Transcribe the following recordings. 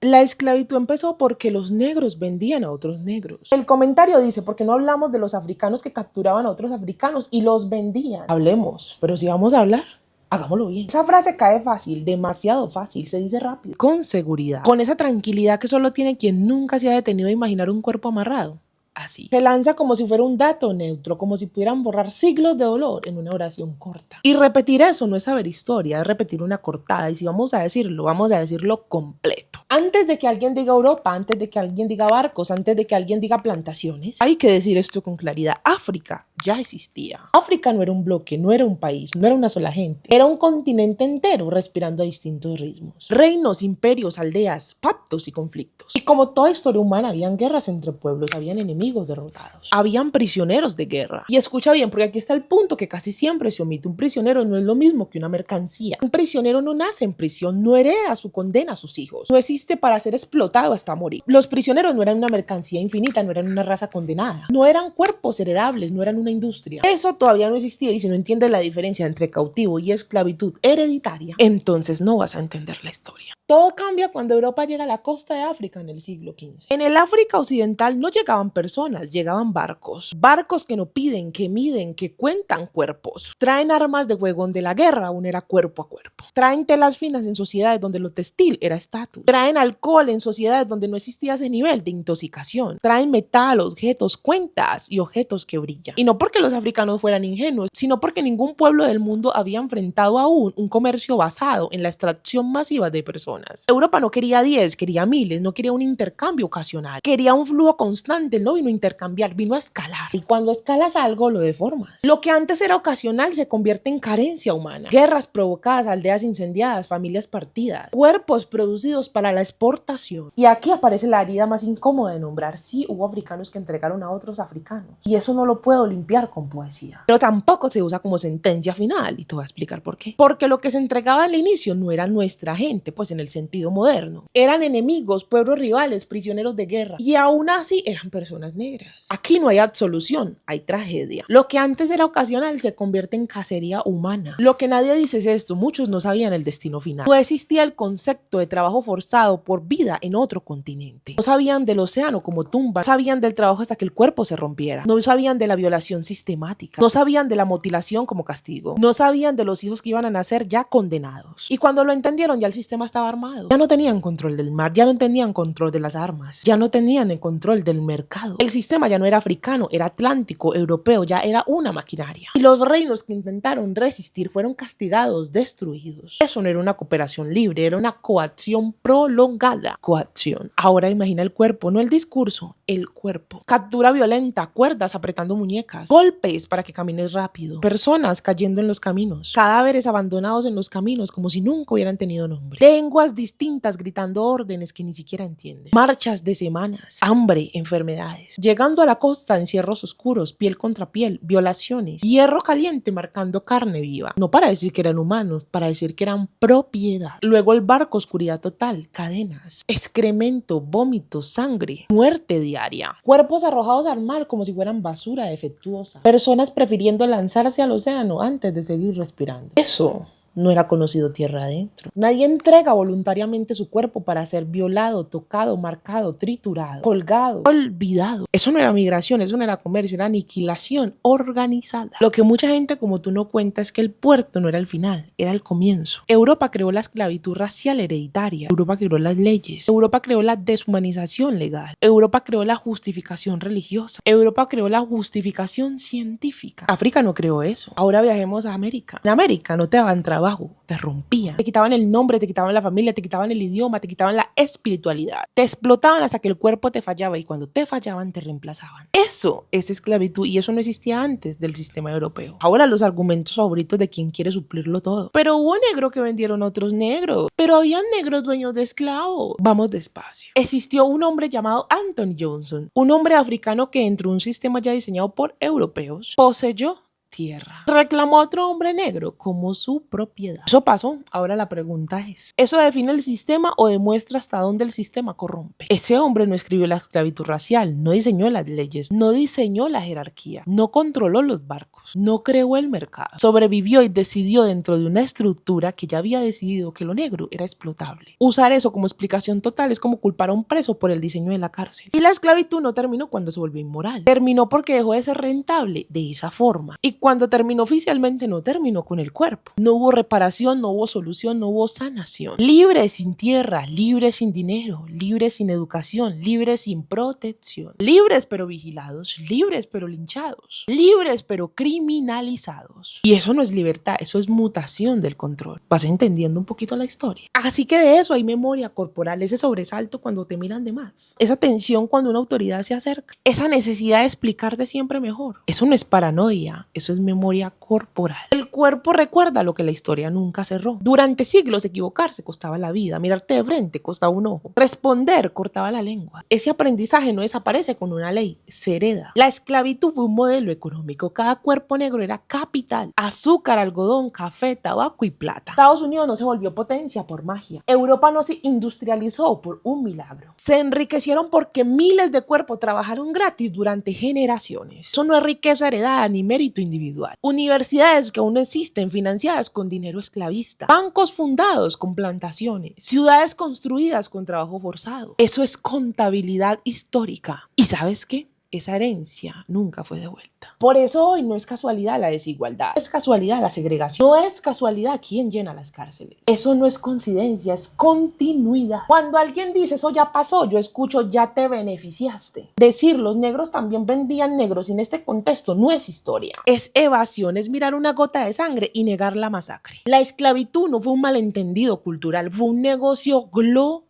La esclavitud empezó porque los negros vendían a otros negros. El comentario dice, ¿por qué no hablamos de los africanos que capturaban a otros africanos y los vendían? Hablemos, pero si vamos a hablar, hagámoslo bien. Esa frase cae fácil, demasiado fácil, se dice rápido, con seguridad, con esa tranquilidad que solo tiene quien nunca se ha detenido a imaginar un cuerpo amarrado. Así. Se lanza como si fuera un dato neutro, como si pudieran borrar siglos de dolor en una oración corta. Y repetir eso no es saber historia, es repetir una cortada. Y si vamos a decirlo completo. Antes de que alguien diga Europa, antes de que alguien diga barcos, antes de que alguien diga plantaciones, hay que decir esto con claridad. África ya existía. África no era un bloque, no era un país, no era una sola gente. Era un continente entero respirando a distintos ritmos. Reinos, imperios, aldeas, pactos y conflictos. Y como toda historia humana, habían guerras entre pueblos, habían enemigos derrotados, habían prisioneros de guerra. Y escucha bien, porque aquí está el punto que casi siempre se omite. Un prisionero no es lo mismo que una mercancía. Un prisionero no nace en prisión, no hereda su condena a sus hijos. No existe para ser explotado hasta morir. Los prisioneros no eran una mercancía infinita, no eran una raza condenada. No eran cuerpos heredables, no eran una industria. Eso todavía no existía, y si no entiendes la diferencia entre cautivo y esclavitud hereditaria, entonces no vas a entender la historia. Todo cambia cuando Europa llega a la costa de África en el siglo XV. En el África occidental no llegaban personas, llegaban barcos. Barcos que no piden, que miden, que cuentan cuerpos. Traen armas de fuego donde la guerra aún era cuerpo a cuerpo. Traen telas finas en sociedades donde lo textil era estatus. Traen alcohol en sociedades donde no existía ese nivel de intoxicación. Traen metal, objetos, cuentas y objetos que brillan. Y no porque los africanos fueran ingenuos, sino porque ningún pueblo del mundo había enfrentado aún un comercio basado en la extracción masiva de personas. Europa no quería 10, quería miles, no quería un intercambio ocasional, quería un flujo constante, no vino a intercambiar, vino a escalar. Y cuando escalas algo, lo deformas. Lo que antes era ocasional se convierte en carencia humana. Guerras provocadas, aldeas incendiadas, familias partidas, cuerpos producidos para la exportación. Y aquí aparece la herida más incómoda de nombrar. Sí, hubo africanos que entregaron a otros africanos. Y eso no lo puedo limpiar con poesía. Pero tampoco se usa como sentencia final, y te voy a explicar por qué. Porque lo que se entregaba al inicio no era nuestra gente, pues en el sentido moderno. Eran enemigos, pueblos rivales, prisioneros de guerra. Y aún así eran personas negras. Aquí no hay absolución, hay tragedia. Lo que antes era ocasional se convierte en cacería humana. Lo que nadie dice es esto, muchos no sabían el destino final. No existía el concepto de trabajo forzado por vida en otro continente. No sabían del océano como tumba, no sabían del trabajo hasta que el cuerpo se rompiera. No sabían de la violación sistemática. No sabían de la mutilación como castigo. No sabían de los hijos que iban a nacer ya condenados. Y cuando lo entendieron, ya el sistema estaba armado. Ya no tenían control del mar, ya no tenían control de las armas, ya no tenían el control del mercado. El sistema ya no era africano, era atlántico, europeo, ya era una maquinaria. Y los reinos que intentaron resistir fueron castigados, destruidos. Eso no era una cooperación libre, era una coacción prolongada. Coacción. Ahora imagina el cuerpo, no el discurso, el cuerpo. Captura violenta, cuerdas apretando muñecas, golpes para que camines rápido, personas cayendo en los caminos, cadáveres abandonados en los caminos como si nunca hubieran tenido nombre. Lenguas distintas gritando órdenes que ni siquiera entienden. Marchas de semanas, hambre, enfermedades. Llegando a la costa, encierros oscuros, piel contra piel, violaciones, hierro caliente marcando carne viva. No para decir que eran humanos, para decir que eran propiedad. Luego el barco, oscuridad total, cadenas, excremento, vómito, sangre, muerte diaria. Cuerpos arrojados al mar como si fueran basura defectuosa. Personas prefiriendo lanzarse al océano antes de seguir respirando. Eso no era conocido tierra adentro. Nadie entrega voluntariamente su cuerpo para ser violado, tocado, marcado, triturado, colgado, olvidado. Eso no era migración, eso no era comercio, era aniquilación organizada. Lo que mucha gente como tú no cuenta es que el puerto no era el final, era el comienzo. Europa creó la esclavitud racial hereditaria. Europa creó las leyes. Europa creó la deshumanización legal. Europa creó la justificación religiosa. Europa creó la justificación científica. África no creó eso. Ahora viajemos a América. En América no te daban trabajo, te rompían, te quitaban el nombre, te quitaban la familia, te quitaban el idioma, te quitaban la espiritualidad, te explotaban hasta que el cuerpo te fallaba y cuando te fallaban te reemplazaban. Eso es esclavitud y eso no existía antes del sistema europeo. Ahora los argumentos favoritos de quien quiere suplirlo todo. Pero hubo negros que vendieron a otros negros, pero habían negros dueños de esclavos. Vamos despacio. Existió un hombre llamado Anthony Johnson, un hombre africano que entró en un sistema ya diseñado por europeos, poseyó tierra. Reclamó a otro hombre negro como su propiedad. Eso pasó. Ahora la pregunta es, ¿eso define el sistema o demuestra hasta dónde el sistema corrompe? Ese hombre no escribió la esclavitud racial, no diseñó las leyes, no diseñó la jerarquía, no controló los barcos. esclavos. No creó el mercado. Sobrevivió y decidió dentro de una estructura que ya había decidido que lo negro era explotable. Usar eso como explicación total es como culpar a un preso por el diseño de la cárcel. Y la esclavitud no terminó cuando se volvió inmoral. Terminó porque dejó de ser rentable de esa forma. Y cuando terminó oficialmente no terminó con el cuerpo. No hubo reparación, no hubo solución, no hubo sanación. Libres sin tierra, libres sin dinero, libres sin educación, libres sin protección. Libres pero vigilados, libres pero linchados, libres pero criminalizados. Y eso no es libertad, eso es mutación del control. Vas entendiendo un poquito la historia. Así que de eso hay memoria corporal, ese sobresalto cuando te miran de más, esa tensión cuando una autoridad se acerca, esa necesidad de explicarte siempre mejor. Eso no es paranoia, eso es memoria corporal. El cuerpo recuerda lo que la historia nunca cerró. Durante siglos equivocarse costaba la vida, mirarte de frente costaba un ojo, responder cortaba la lengua. Ese aprendizaje no desaparece con una ley, se hereda. La esclavitud fue un modelo económico, cada cuerpo negro era capital, azúcar, algodón, café, tabaco y plata. Estados Unidos no se volvió potencia por magia, Europa no se industrializó por un milagro. Se enriquecieron porque miles de cuerpos trabajaron gratis durante generaciones. Eso no es riqueza heredada ni mérito individual. Universidades que aún no existen financiadas con dinero esclavista, bancos fundados con plantaciones, ciudades construidas con trabajo forzado. Eso es contabilidad histórica. ¿Y sabes qué? Esa herencia nunca fue devuelta. Por eso hoy no es casualidad la desigualdad, es casualidad la segregación, no es casualidad quién llena las cárceles. Eso no es coincidencia, es continuidad. Cuando alguien dice eso ya pasó, yo escucho ya te beneficiaste. Decir los negros también vendían negros en este contexto no es historia, es evasión, es mirar una gota de sangre y negar la masacre. La esclavitud no fue un malentendido cultural, fue un negocio global,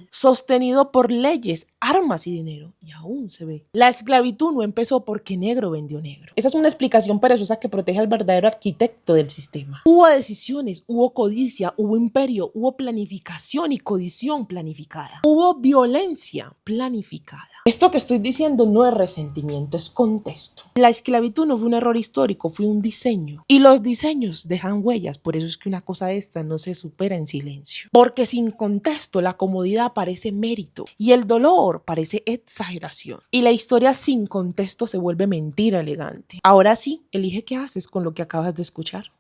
sostenido por leyes, armas y dinero, y aún se ve. La esclavitud no empezó porque negro vendió negro. Esa es una explicación perezosa que protege al verdadero arquitecto del sistema. Hubo decisiones, hubo codicia, hubo imperio, hubo planificación y codición planificada. Hubo violencia planificada. Esto que estoy diciendo no es resentimiento, es contexto. La esclavitud no fue un error histórico, fue un diseño. Y los diseños dejan huellas, por eso es que una cosa de esta no se supera en silencio. Porque sin contexto la comodidad parece mérito y el dolor parece exageración. Y la historia sin contexto se vuelve mentira elegante. Ahora sí, elige qué haces con lo que acabas de escuchar.